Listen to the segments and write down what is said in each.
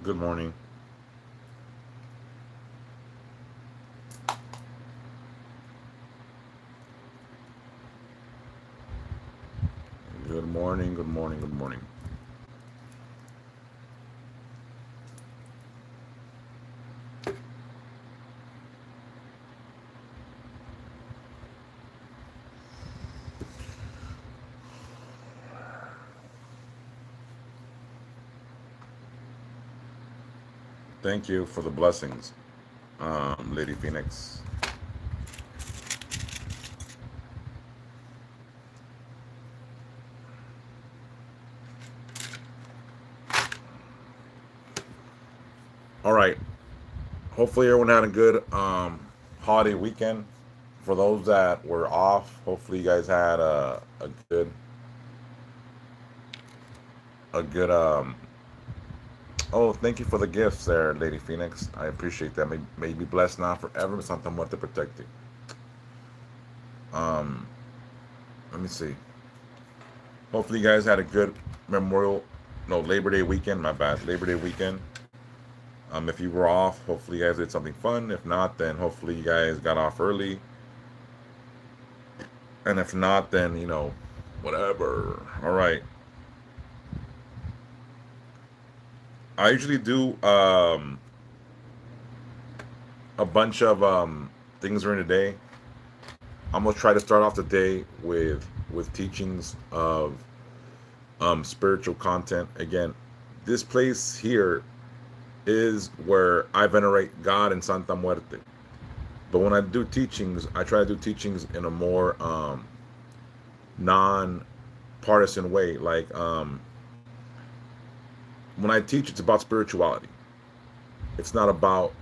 Good morning. Good morning. Good morning. Good morning. Thank you for the blessings, Lady Phoenix. All right. Hopefully, everyone had a good holiday weekend. For those that were off, hopefully, you guys had a good. Oh, thank you for the gifts there, Lady Phoenix. I appreciate that. May you be blessed now forever. Santa Muerte protect you. Um, Let me see. Hopefully, you guys had a good Memorial, no, Labor Day weekend. My bad, Labor Day weekend. If you were off, hopefully you guys did something fun. If not, then hopefully you guys got off early. And if not, then whatever. All right. I usually do a bunch of things during the day. I'm gonna try to start off the day with teachings of spiritual content. Again, this place here is where I venerate God and Santa Muerte. But when I do teachings, I try to do teachings in a more non-partisan way. Like when I teach, it's about spirituality. It's not about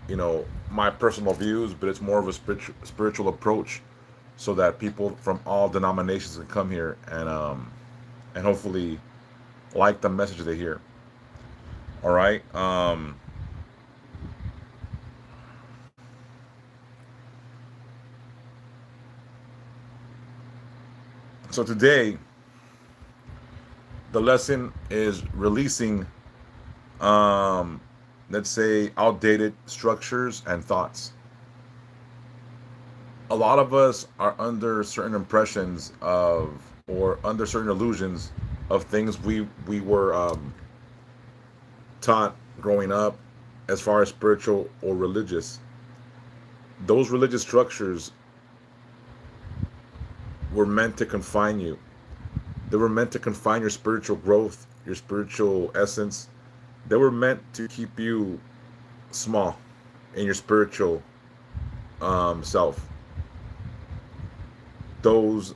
my personal views, but it's more of a spiritual approach, so that people from all denominations can come here and hopefully like the message they hear. All right. So today the lesson is releasing, um, let's say, outdated structures and thoughts. A lot of us are under certain impressions of, or under certain illusions of things we were taught growing up, as far as spiritual or religious. Those religious structures were meant to confine you. They were meant to confine your spiritual growth, your spiritual essence. They were meant to keep you small in your spiritual self. Those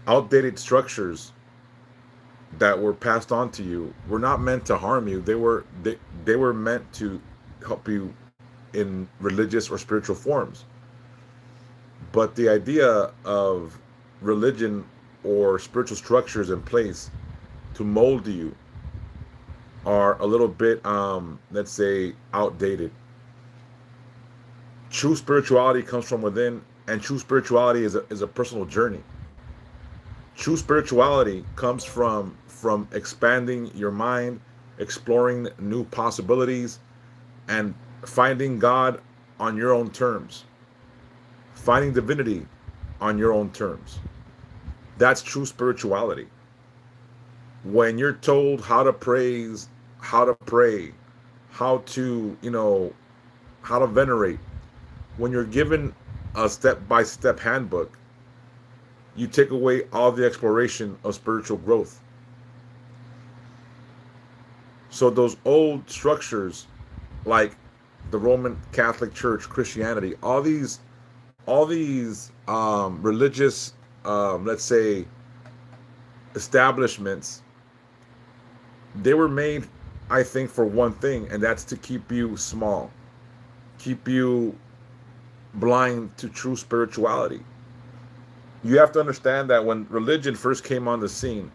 outdated structures that were passed on to you were not meant to harm you. They were meant to help you in religious or spiritual forms. But the idea of religion or spiritual structures in place to mold you are a little bit, let's say, outdated. True spirituality comes from within, and true spirituality is a personal journey. True spirituality comes from expanding your mind, exploring new possibilities, and finding God on your own terms, finding divinity on your own terms. That's true spirituality. When you're told how to praise, how to pray, how to, how to venerate, when you're given a step-by-step handbook, you take away all the exploration of spiritual growth. So those old structures, like the Roman Catholic Church, Christianity, all these religious, let's say, establishments, they were made, I think, for one thing, and that's to keep you small, keep you blind to true spirituality. You have to understand that when religion first came on the scene,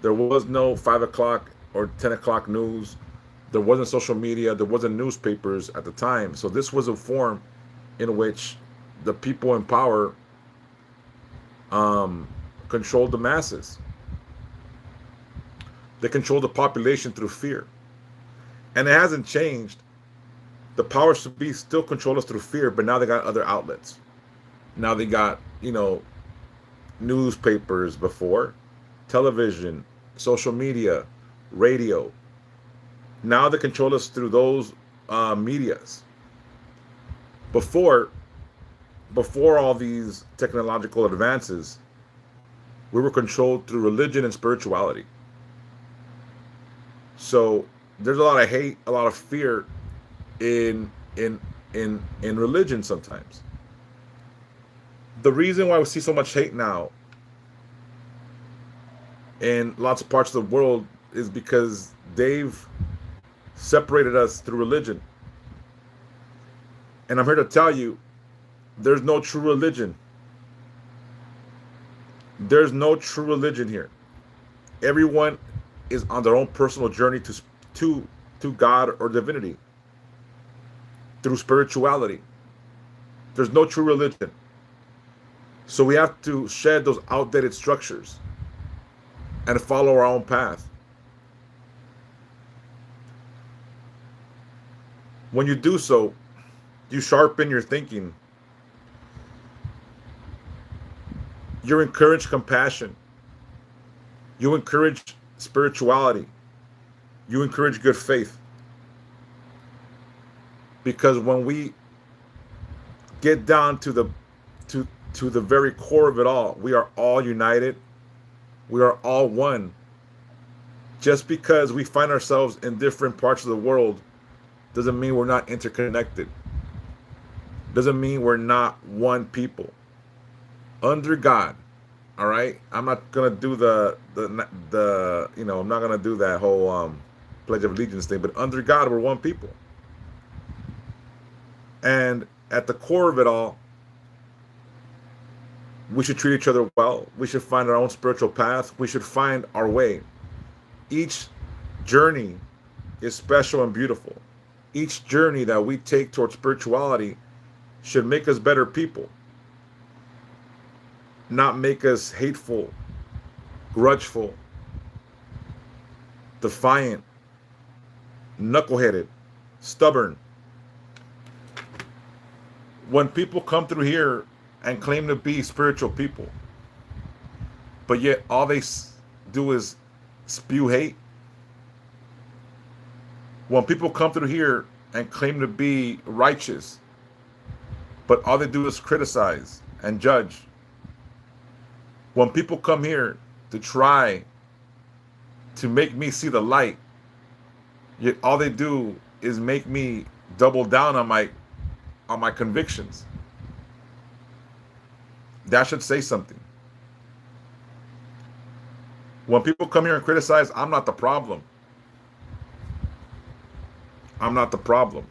there was no 5 o'clock or 10 o'clock news. There wasn't social media. There wasn't newspapers at the time. So this was a form in which the people in power um, controlled the masses. They control the population through fear. And it hasn't changed. The powers to be still control us through fear, but now they got other outlets. Now they got, newspapers before, television, social media, radio. Now they control us through those medias. Before all these technological advances, we were controlled through religion and spirituality. So there's a lot of hate, a lot of fear in religion sometimes. The reason why we see so much hate now in lots of parts of the world is because they've separated us through religion. And I'm here to tell you, there's no true religion. There's no true religion here. Everyone is on their own personal journey to God or divinity through spirituality. There's no true religion. So we have to shed those outdated structures and follow our own path. When you do so, you sharpen your thinking. You encourage compassion. You encourage spirituality. You encourage good faith. Because when we get down to the very core of it all, we are all united. We are all one. Just because we find ourselves in different parts of the world doesn't mean we're not interconnected. Doesn't mean we're not one people. Under God, all right? I'm not gonna do I'm not gonna do that whole Pledge of Allegiance thing, but under God, we're one people. And at the core of it all, we should treat each other well. We should find our own spiritual path. We should find our way. Each journey is special and beautiful. Each journey that we take towards spirituality should make us better people, not make us hateful, grudgeful, defiant, knuckleheaded, stubborn. When people come through here and claim to be spiritual people, but yet all they do is spew hate. When people come through here and claim to be righteous, but all they do is criticize and judge. When people come here to try to make me see the light, yet all they do is make me double down on my convictions. That should say something. When people come here and criticize, I'm not the problem. I'm not the problem.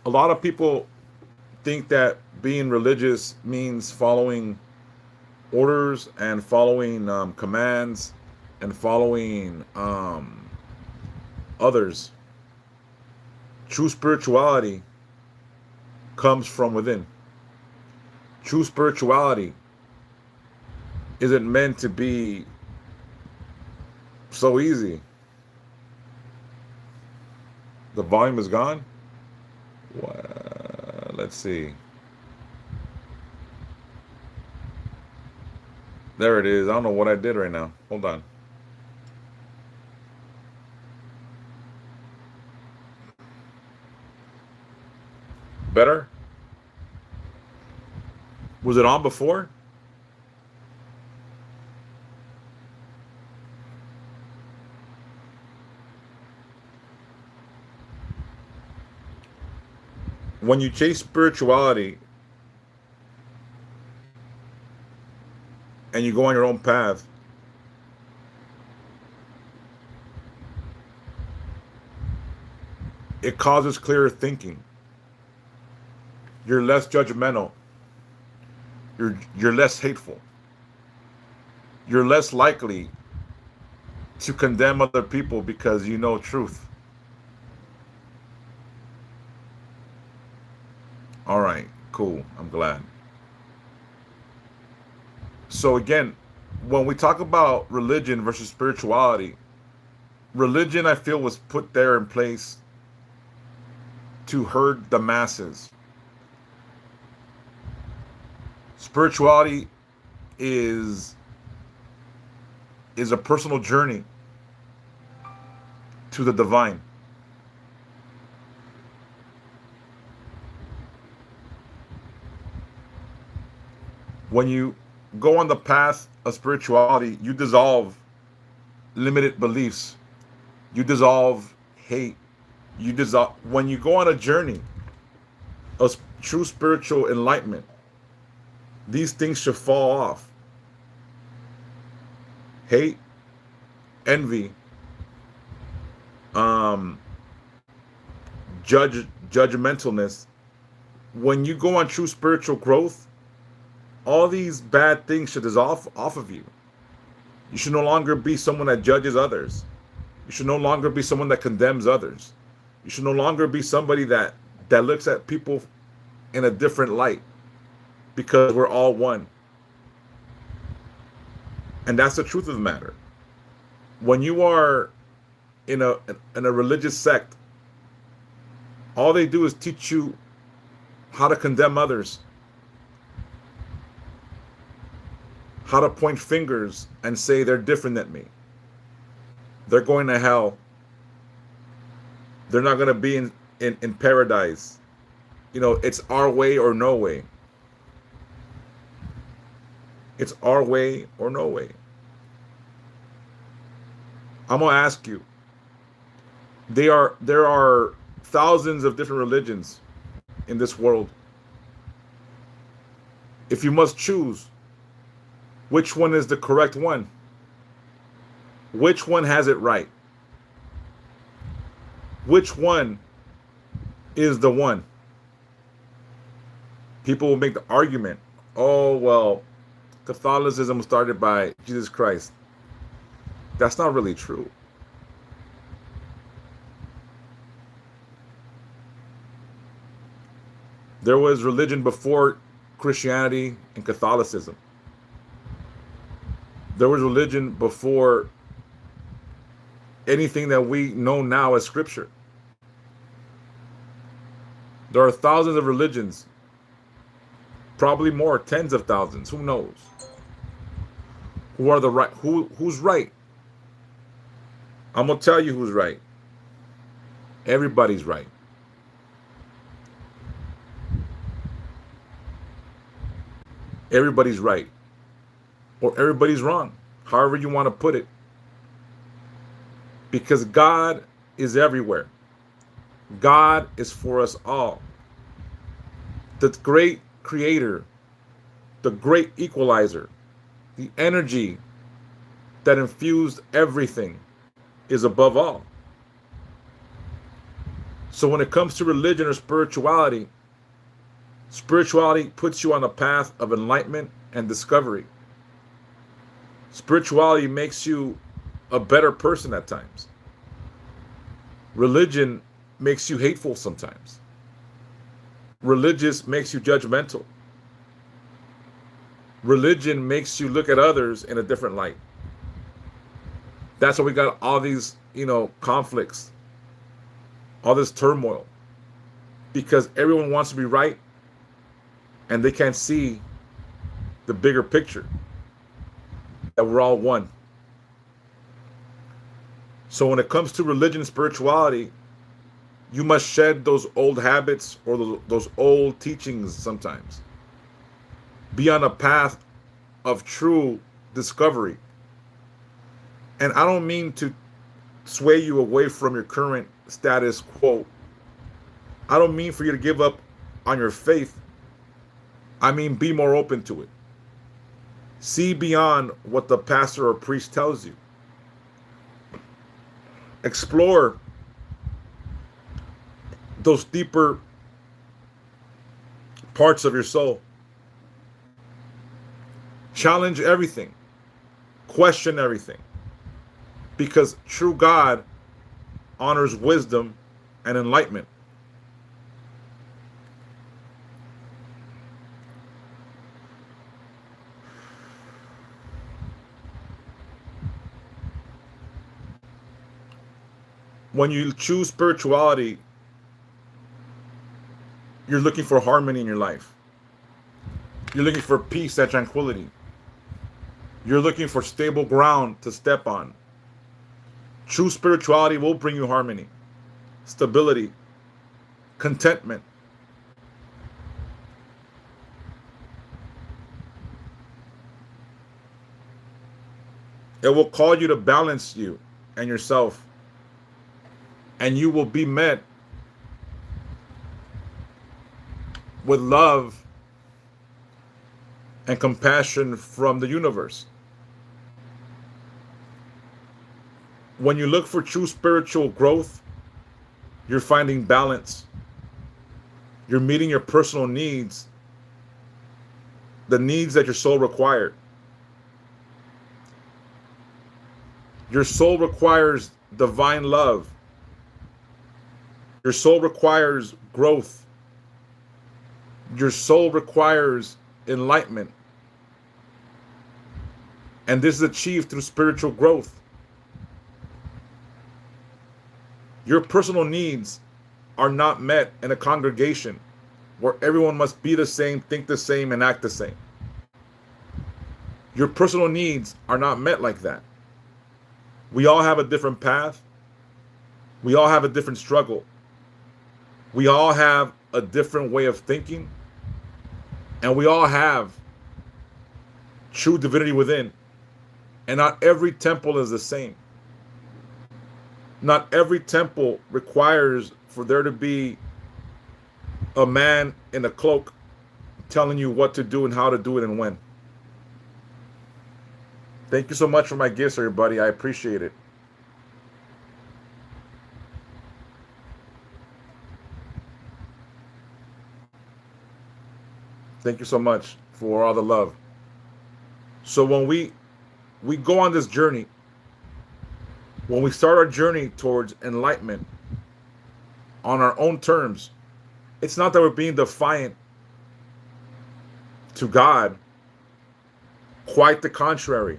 A lot of people think that being religious means following orders and following commands and following others. True spirituality comes from within. True spirituality isn't meant to be so easy. The volume is gone? Let's see. There it is. I don't know what I did right now. Hold on. Better? Was it on before? When you chase spirituality and you go on your own path, it causes clearer thinking. You're less judgmental. You're less hateful. You're less likely to condemn other people because you know truth. All right, cool. I'm glad. So again, when we talk about religion versus spirituality, religion I feel was put there in place to herd the masses. Spirituality is is a personal journey to the divine. When you go on the path of spirituality, you dissolve limited beliefs. You dissolve hate. You dissolve when you go on a journey of true spiritual enlightenment. These things should fall off. Hate, envy, um, judgmentalness. When you go on true spiritual growth, all these bad things should dissolve off of you. You should no longer be someone that judges others. You should no longer be someone that condemns others. You should no longer be somebody that looks at people in a different light because we're all one. And that's the truth of the matter. When you are in a religious sect, all they do is teach you how to condemn others, how to point fingers and say they're different than me. They're going to hell. They're not going to be in paradise. You know, it's our way or no way. It's our way or no way. I'm going to ask you. There are thousands of different religions in this world. If you must choose, which one is the correct one? Which one has it right? Which one is the one? People will make the argument, oh, well, Catholicism was started by Jesus Christ. That's not really true. There was religion before Christianity and Catholicism. There was religion before anything that we know now as scripture. There are thousands of religions, probably more, tens of thousands, who knows? Who are the right? Who's right? I'm gonna tell you who's right. Everybody's right. Everybody's right. Or everybody's wrong. However you want to put it. Because God is everywhere. God is for us all. The great creator, the great equalizer, the energy that infused everything is above all. So when it comes to religion or spirituality, spirituality puts you on a path of enlightenment and discovery. Spirituality makes you a better person at times. Religion makes you hateful sometimes. Religious makes you judgmental. Religion makes you look at others in a different light. That's why we got all these, conflicts, all this turmoil. Because everyone wants to be right and they can't see the bigger picture. That we're all one. So when it comes to religion and spirituality, you must shed those old habits or those old teachings sometimes. Be on a path of true discovery. And I don't mean to sway you away from your current status quo. I don't mean for you to give up on your faith. I mean, be more open to it. See beyond what the pastor or priest tells you. Explore those deeper parts of your soul. Challenge everything. Question everything. because true God honors wisdom and enlightenment. When you choose spirituality, you're looking for harmony in your life. You're looking for peace and tranquility. You're looking for stable ground to step on. True spirituality will bring you harmony, stability, contentment. It will call you to balance you and yourself, and you will be met with love and compassion from the universe. When you look for true spiritual growth, you're finding balance. You're meeting your personal needs, the needs that your soul required. Your soul requires divine love. Your soul requires growth. Your soul requires enlightenment. And this is achieved through spiritual growth. Your personal needs are not met in a congregation where everyone must be the same, think the same, and act the same. Your personal needs are not met like that. We all have a different path. We all have a different struggle. We all have a different way of thinking. And we all have true divinity within. And not every temple is the same. Not every temple requires for there to be a man in a cloak telling you what to do and how to do it and when. Thank you so much for my gifts, everybody. I appreciate it. Thank you so much for all the love. So when we go on this journey, when we start our journey towards enlightenment on our own terms, it's not that we're being defiant to God. Quite the contrary.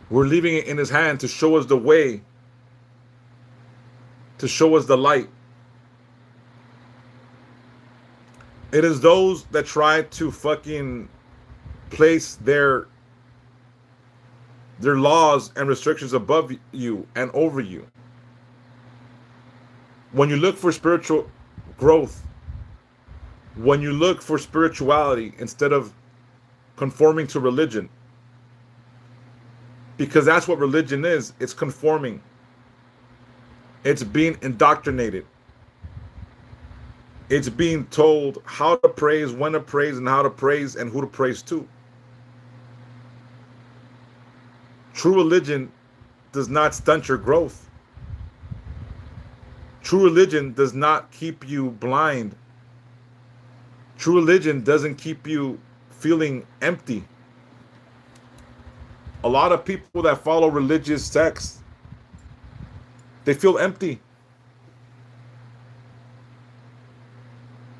We're leaving it in His hand to show us the way, to show us the light. It is those that try to fucking place their laws and restrictions above you and over you. When you look for spiritual growth, when you look for spirituality instead of conforming to religion, because that's what religion is, it's conforming. It's being indoctrinated. It's being told how to praise, when to praise, and how to praise, and who to praise to. True religion does not stunt your growth. True religion does not keep you blind. True religion doesn't keep you feeling empty. A lot of people that follow religious sects, they feel empty.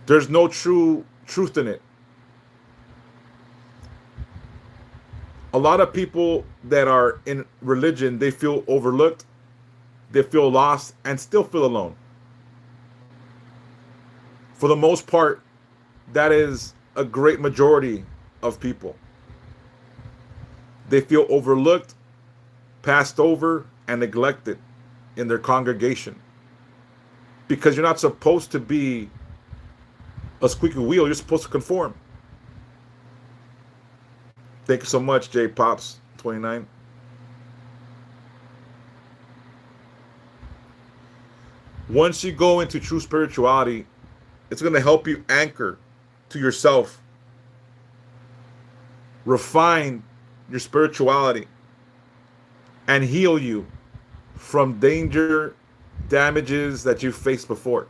There's no true truth in it. A lot of people that are in religion, they feel overlooked, they feel lost, and still feel alone. For the most part, that is a great majority of people. They feel overlooked, passed over, and neglected in their congregation. Because you're not supposed to be a squeaky wheel, you're supposed to conform. Thank you so much, J Pops 29. Once you go into true spirituality, it's going to help you anchor to yourself, refine your spirituality, and heal you from danger, damages that you faced before.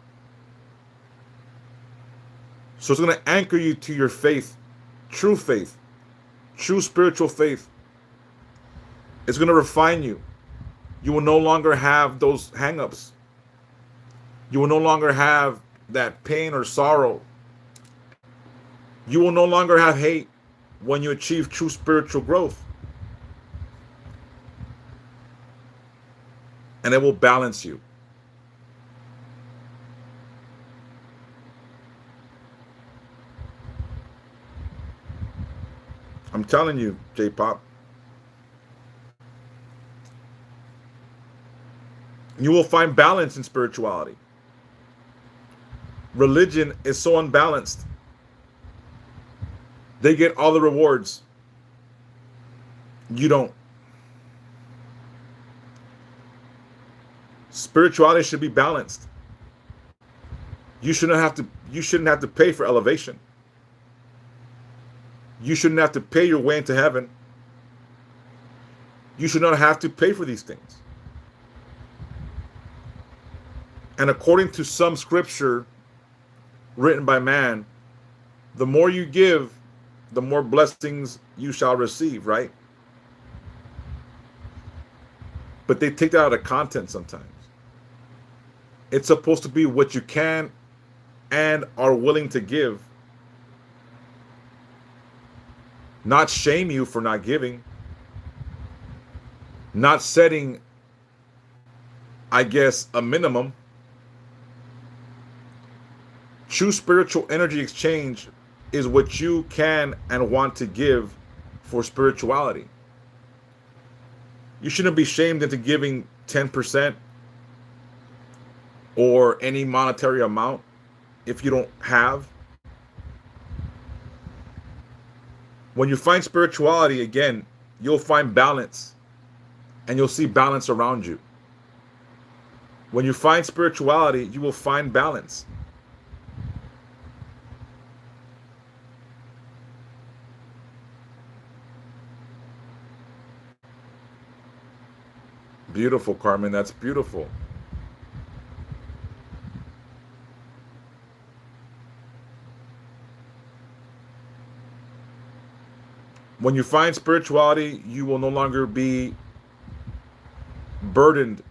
So it's going to anchor you to your faith, true spiritual faith. It's going to refine you. You will no longer have those hang-ups. You will no longer have that pain or sorrow. You will no longer have hate when you achieve true spiritual growth. And it will balance you. I'm telling you, J-Pop. You will find balance in spirituality. Religion is so unbalanced. They get all the rewards. You don't. Spirituality should be balanced. You shouldn't have to pay for elevation. You shouldn't have to pay your way into heaven. You should not have to pay for these things. And according to some scripture written by man, the more you give, the more blessings you shall receive, right? But they take that out of content sometimes. It's supposed to be what you can and are willing to give, not shame you for not giving, not setting, I guess, a minimum. True spiritual energy exchange is what you can and want to give for spirituality. You shouldn't be shamed into giving 10% or any monetary amount if you don't have. When you find spirituality, again, you'll find balance, and you'll see balance around you. When you find spirituality, you will find balance. Beautiful, Carmen. That's beautiful. When you find spirituality, you will no longer be burdened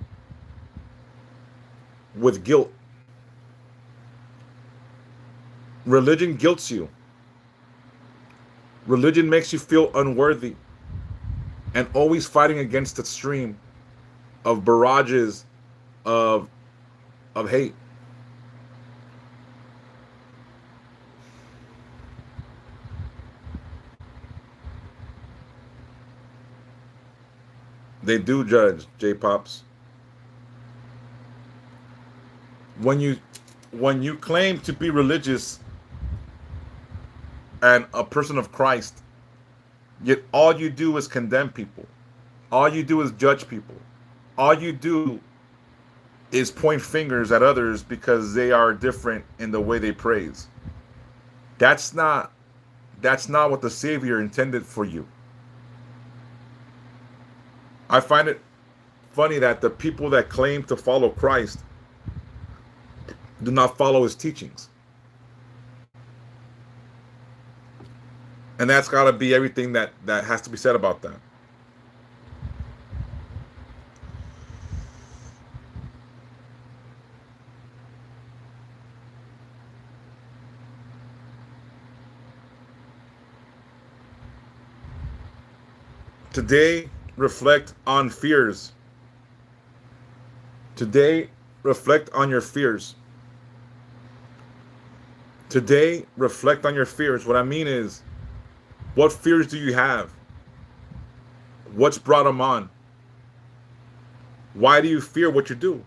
with guilt. Religion guilts you. Religion makes you feel unworthy and always fighting against the stream of barrages of hate. They do judge, J-Pops. When you claim to be religious and a person of Christ, yet all you do is condemn people. All you do is judge people. All you do is point fingers at others because they are different in the way they praise. That's not what the Savior intended for you. I find it funny that the people that claim to follow Christ do not follow his teachings. And that's got to be everything that has to be said about that. Today, reflect on fears. Today, reflect on your fears. Today, reflect on your fears. What I mean is, what fears do you have? What's brought them on? Why do you fear what you do?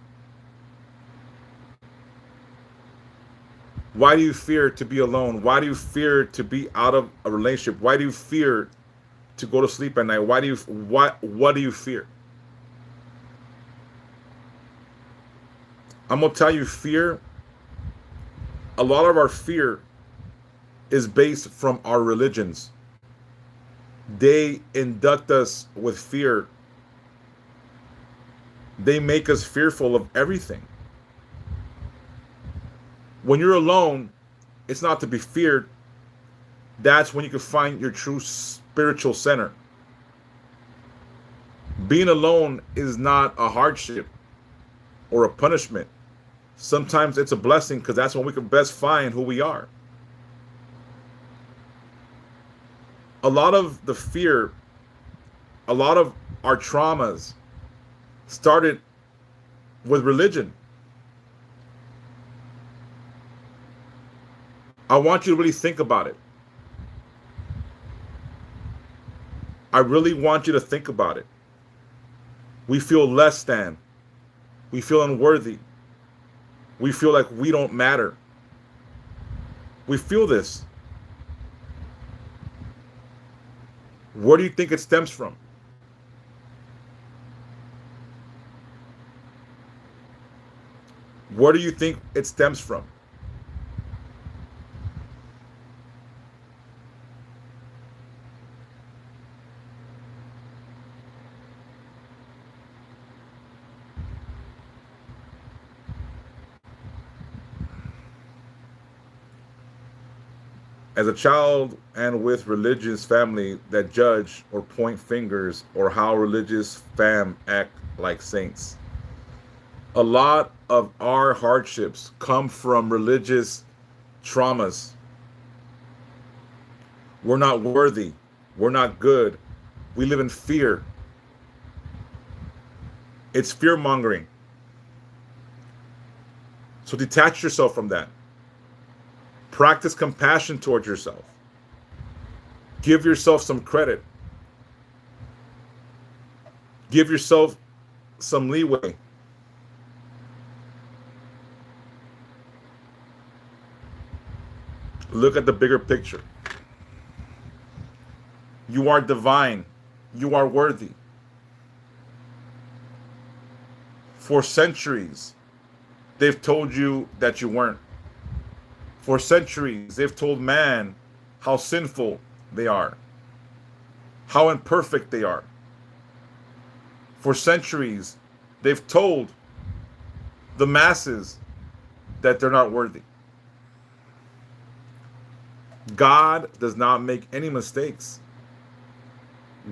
Why do you fear to be alone? Why do you fear to be out of a relationship? Why do you fear to go to sleep at night? What do you fear? I'm gonna tell you, fear, a lot of our fear is based from our religions. They induct us with fear. They make us fearful of everything. When you're alone, it's not to be feared. That's when you can find your true spiritual center. Being alone is not a hardship or a punishment. Sometimes it's a blessing because that's when we can best find who we are. A lot of the fear, a lot of our traumas started with religion. I want you to really think about it. I really want you to think about it. We feel less than. We feel unworthy. We feel like we don't matter. We feel this. Where do you think it stems from? Where do you think it stems from? As a child and with religious family that judge or point fingers or how religious fam act like saints. A lot of our hardships come from religious traumas. We're not worthy. We're not good. We live in fear. It's fear mongering. So detach yourself from that. Practice compassion towards yourself. Give yourself some credit. Give yourself some leeway. Look at the bigger picture. You are divine. You are worthy. For centuries, they've told you that you weren't. For centuries, they've told man how sinful they are, how imperfect they are. For centuries, they've told the masses that they're not worthy. God does not make any mistakes.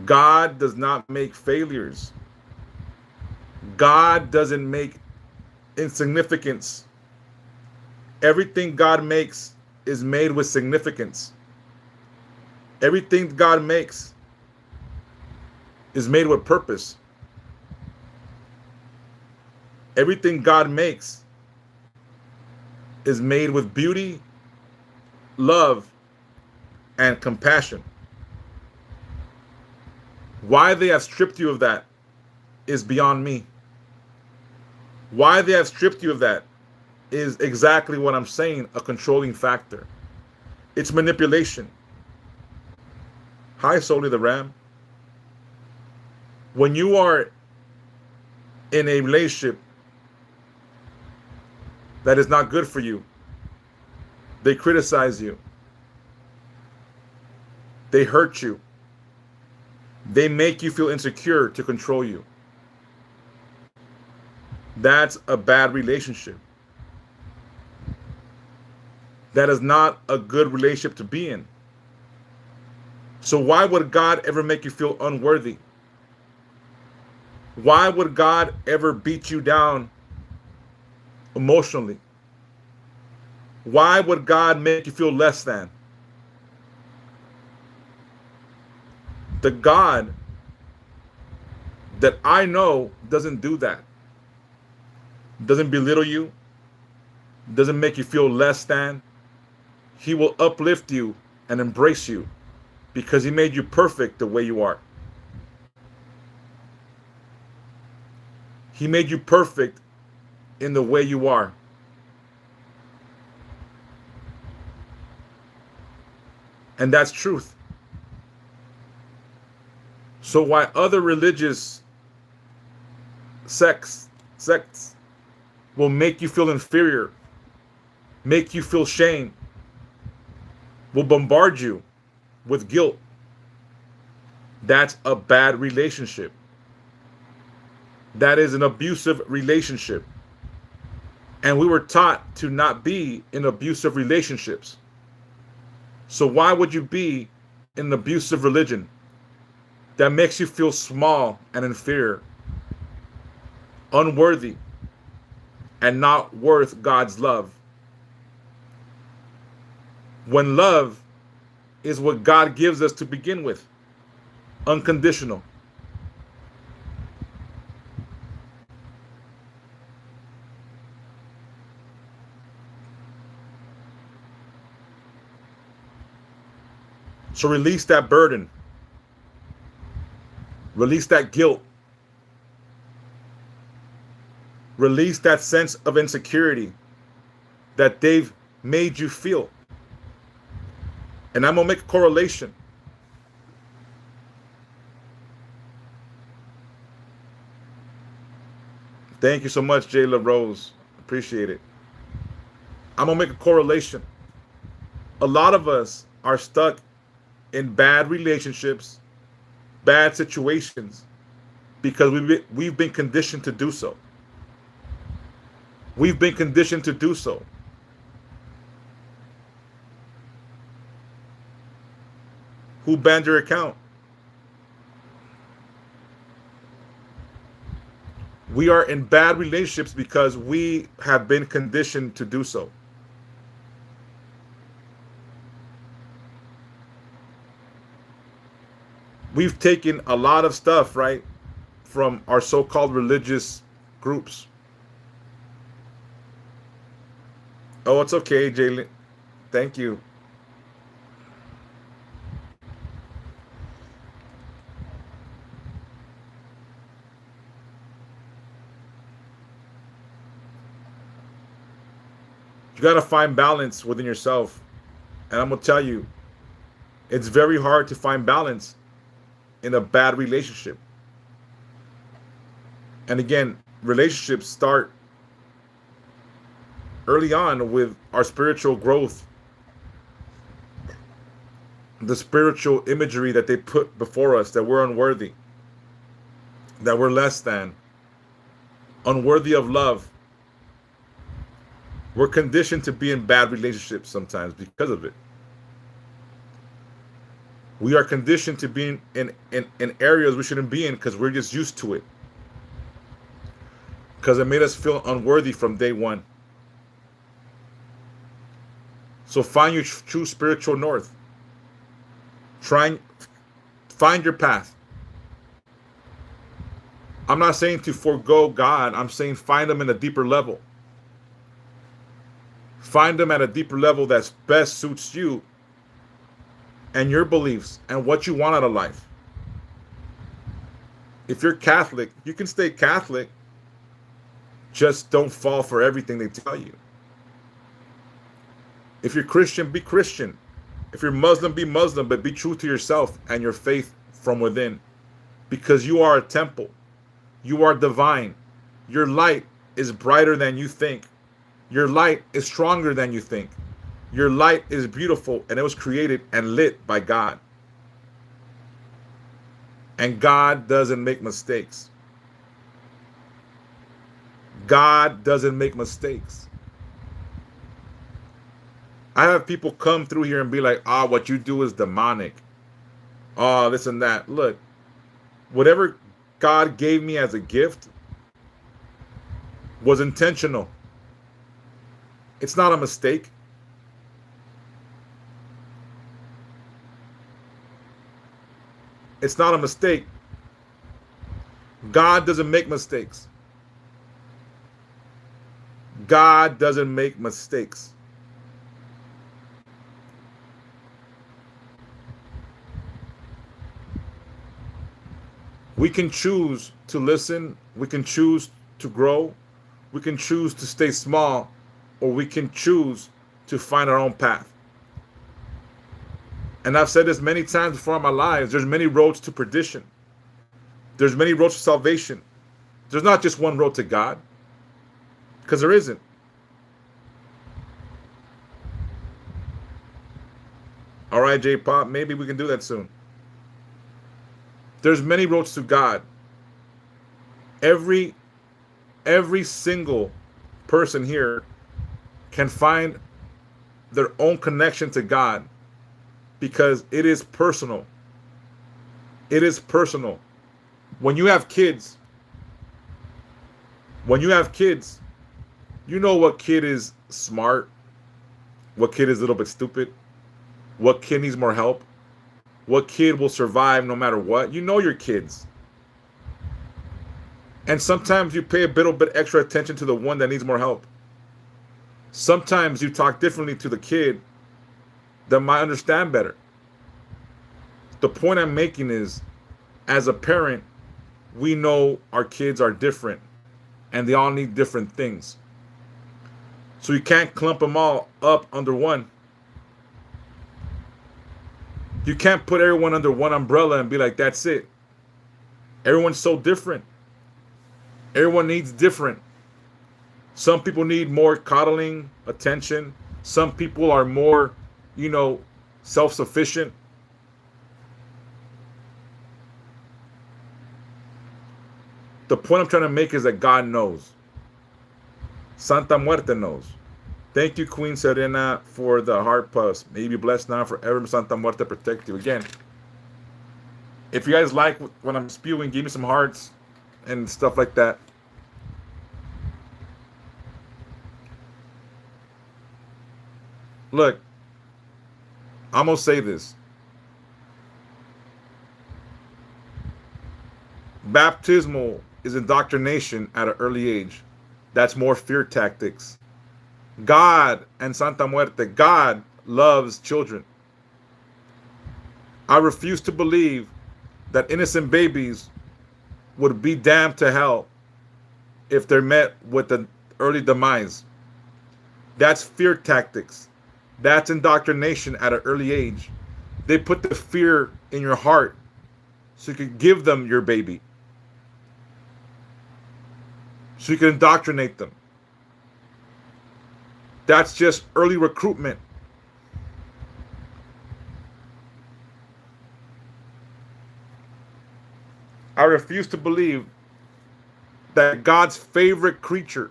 God does not make failures. God doesn't make insignificance. Everything God makes is made with significance. Everything God makes is made with purpose. Everything God makes is made with beauty, love, and compassion. Why they have stripped you of that is beyond me. Why they have stripped you of that is exactly what I'm saying, a controlling factor. It's manipulation. Hi, Soli the Ram. When you are in a relationship that is not good for you, they criticize you. They hurt you. They make you feel insecure to control you. That's a bad relationship. That is not a good relationship to be in. So why would God ever make you feel unworthy? Why would God ever beat you down emotionally? Why would God make you feel less than? The God that I know doesn't do that. Doesn't belittle you. Doesn't make you feel less than. He will uplift you and embrace you because he made you perfect the way you are. He made you perfect in the way you are. And that's truth. So why other religious sects will make you feel inferior, make you feel shame, will bombard you with guilt, that's a bad relationship. That is an abusive relationship. And we were taught to not be in abusive relationships. So why would you be in an abusive religion that makes you feel small and inferior, unworthy, and not worth God's love. When love is what God gives us to begin with, unconditional. So release that burden. Release that guilt. Release that sense of insecurity that they've made you feel. And I'm going to make a correlation. Thank you so much, Jayla Rose. Appreciate it. I'm going to make a correlation. A lot of us are stuck in bad relationships, bad situations, because we've been conditioned to do so. We've been conditioned to do so. Who banned your account? We are in bad relationships because we have been conditioned to do so. We've taken a lot of stuff, right, from our so-called religious groups. Oh, it's okay, Jalen. Thank you. You got to find balance within yourself. And I'm going to tell you, it's very hard to find balance in a bad relationship. And again, relationships start early on with our spiritual growth, the spiritual imagery that they put before us, that we're unworthy, that we're less than, unworthy of love. We're conditioned to be in bad relationships sometimes because of it. We are conditioned to be in areas we shouldn't be in because we're just used to it. Because it made us feel unworthy from day one. So find your true spiritual north. Find your path. I'm not saying to forego God. I'm saying find Him in a deeper level. Find Him at a deeper level that best suits you and your beliefs and what you want out of life. If you're Catholic, you can stay Catholic. Just don't fall for everything they tell you. If you're Christian, be Christian. If you're Muslim, be Muslim, but be true to yourself and your faith from within. Because you are a temple. You are divine. Your light is brighter than you think. Your light is stronger than you think. Your light is beautiful, and it was created and lit by God. And God doesn't make mistakes. God doesn't make mistakes. I have people come through here and be like, what you do is demonic. This and that. Look, whatever God gave me as a gift was intentional. It's not a mistake. It's not a mistake. God doesn't make mistakes. God doesn't make mistakes. We can choose to listen. We can choose to grow. We can choose to stay small, or we can choose to find our own path. And I've said this many times before in my lives. There's many roads to perdition. There's many roads to salvation. There's not just one road to God, because there isn't. All right, J-Pop, maybe we can do that soon. There's many roads to God. Every single person here can find their own connection to God, because it is personal. It is personal. When you have kids, when you have kids, you know what kid is smart, what kid is a little bit stupid, what kid needs more help, what kid will survive no matter what. You know your kids. And sometimes you pay a little bit extra attention to the one that needs more help. Sometimes you talk differently to the kid that might understand better. The point I'm making is, as a parent, we know our kids are different and they all need different things. So you can't clump them all up under one. You can't put everyone under one umbrella and be like, that's it. Everyone's so different. Everyone needs different. Some people need more coddling, attention. Some people are more, self-sufficient. The point I'm trying to make is that God knows. Santa Muerte knows. Thank you, Queen Serena, for the heart puss. May you be blessed now forever. Santa Muerte protect you. Again, if you guys like when I'm spewing, give me some hearts and stuff like that. Look, I'm going to say this. Baptismal is indoctrination at an early age. That's more fear tactics. God and Santa Muerte, God loves children. I refuse to believe that innocent babies would be damned to hell if they're met with an early demise. That's fear tactics. That's indoctrination at an early age. They put the fear in your heart so you can give them your baby. So you can indoctrinate them. That's just early recruitment. I refuse to believe that God's favorite creature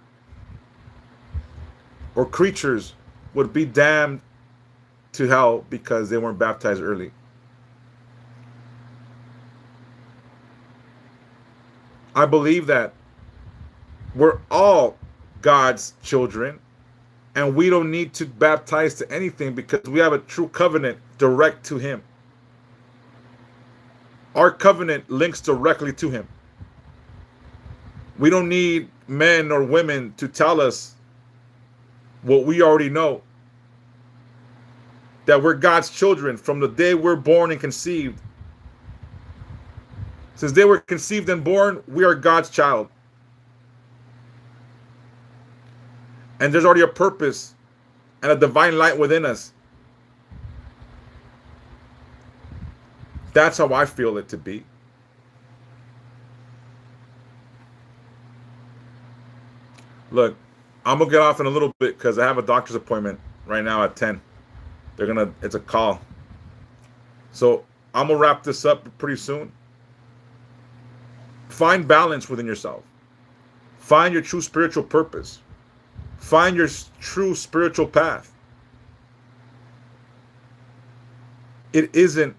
or creatures would be damned to hell because they weren't baptized early. I believe that we're all God's children and we don't need to baptize to anything because we have a true covenant direct to Him. Our covenant links directly to Him. We don't need men or women to tell us what we already know. That we're God's children from the day we're born and conceived. Since they were conceived and born, we are God's child. And there's already a purpose and a divine light within us. That's how I feel it to be. Look, I'm going to get off in a little bit because I have a doctor's appointment right now at 10. It's a call. So I'm going to wrap this up pretty soon. Find balance within yourself. Find your true spiritual purpose. Find your true spiritual path. It isn't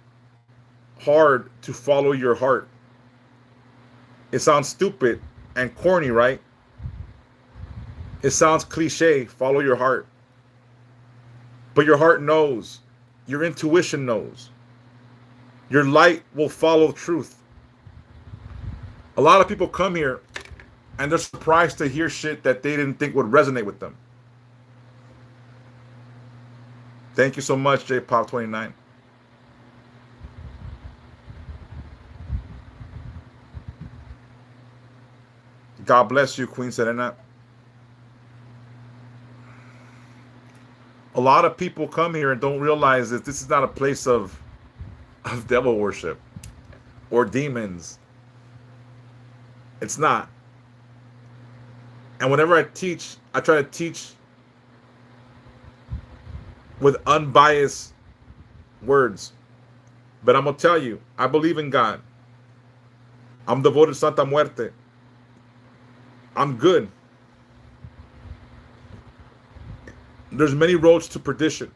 hard to follow your heart. It sounds stupid and corny, right? It sounds cliche, follow your heart. But your heart knows. Your intuition knows. Your light will follow truth. A lot of people come here and they're surprised to hear shit that they didn't think would resonate with them. Thank you so much, JPop29. God bless you, Queen Serena. A lot of people come here and don't realize that this is not a place of devil worship or demons. It's not. And whenever I teach, I try to teach with unbiased words. But I'm going to tell you, I believe in God. I'm devoted to Santa Muerte. I'm good. There's many roads to perdition.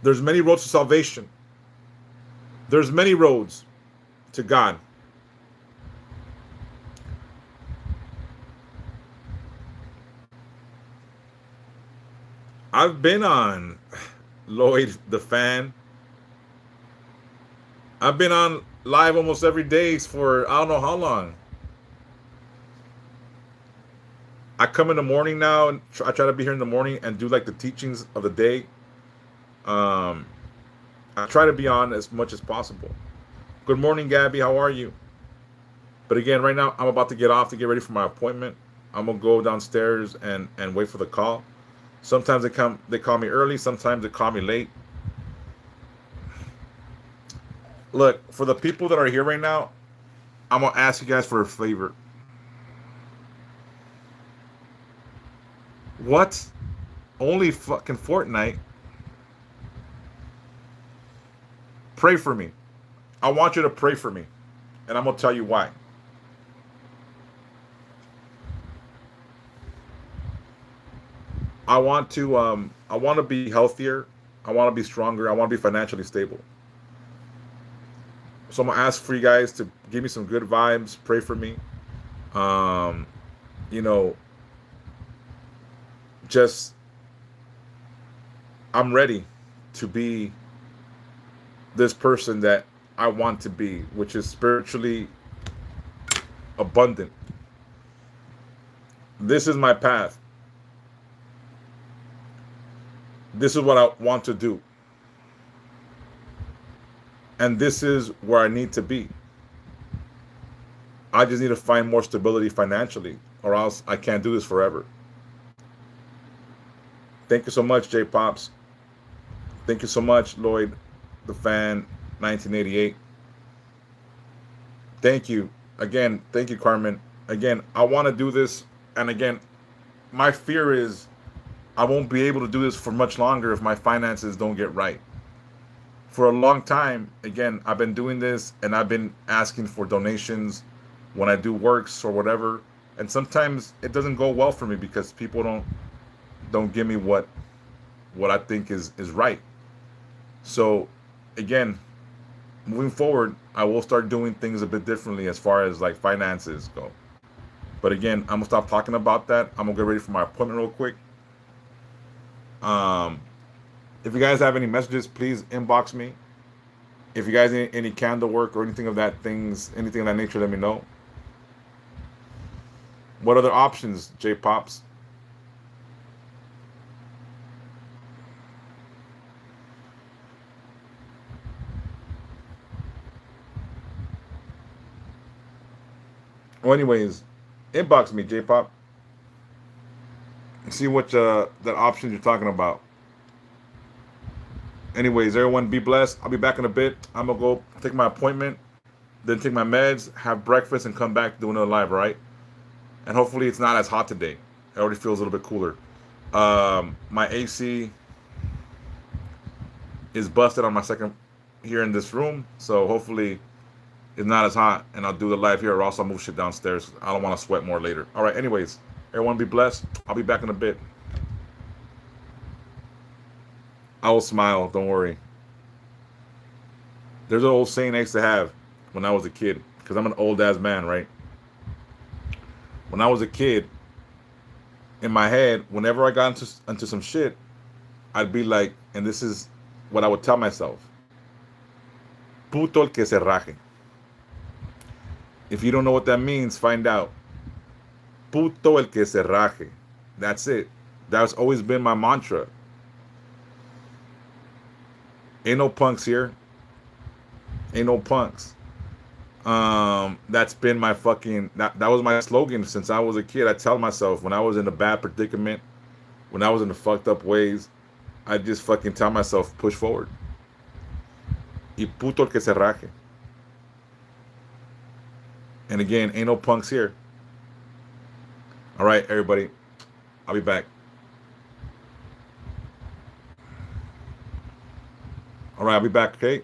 There's many roads to salvation. There's many roads to God. I've been on Lloyd the Fan. I've been on live almost every day for I don't know how long. I come in the morning now and I try to be here in the morning and do like the teachings of the day. Um, I try to be on as much as possible. Good morning, Gabby. How are you? But again, right now I'm about to get off to get ready for my appointment. I'm gonna go downstairs and wait for the call. Sometimes they call me early. Sometimes they call me late. Look, for the people that are here right now, I'm gonna ask you guys for a favor. What? Only fucking Fortnite? Pray for me. I want you to pray for me, and I'm gonna tell you why. I want to be healthier. I want to be stronger. I want to be financially stable. So I'm gonna ask for you guys to give me some good vibes. Pray for me. Um, you know, just I'm ready to be this person that I want to be, which is spiritually abundant. This is my path. This is what I want to do. And this is where I need to be. I just need to find more stability financially, or else I can't do this forever. Thank you so much, J Pops. Thank you so much, Lloyd, the Fan, 1988. Thank you. Again, thank you, Carmen. Again, I want to do this. And again, my fear is I won't be able to do this for much longer if my finances don't get right. For a long time, again, I've been doing this and I've been asking for donations when I do works or whatever. And sometimes it doesn't go well for me because people don't give me what I think is right. So again, moving forward, I will start doing things a bit differently as far as like finances go. But again, I'm gonna stop talking about that. I'm gonna get ready for my appointment real quick. If you guys have any messages, please inbox me. If you guys need any candle work or anything of that nature, let me know. What other options, J Pops? Well, anyways, inbox me, J Pop. See what that options you're talking about. Anyways, everyone be blessed. I'll be back in a bit. I'm gonna go take my appointment, then take my meds, have breakfast, and come back to do another live, right? And hopefully it's not as hot today. It already feels a little bit cooler. My AC is busted on my second here in this room, so hopefully it's not as hot, and I'll do the live here, or else I'll move shit downstairs. I don't want to sweat more later. All right, anyways, everyone be blessed. I'll be back in a bit. I will smile, don't worry. There's an old saying I used to have when I was a kid, because I'm an old ass man, right? When I was a kid, in my head, whenever I got into some shit, I'd be like, and this is what I would tell myself: Puto el que se raje. If you don't know what that means, find out. Puto el que se raje. That's it. That's always been my mantra. Ain't no punks here. Ain't no punks. That's been my fucking that was my slogan since I was a kid. I tell myself when I was in a bad predicament, when I was in the fucked up ways, I just fucking tell myself, push forward. Y puto el que se raje. And again, ain't no punks here. All right, everybody. I'll be back. All right, I'll be back, okay?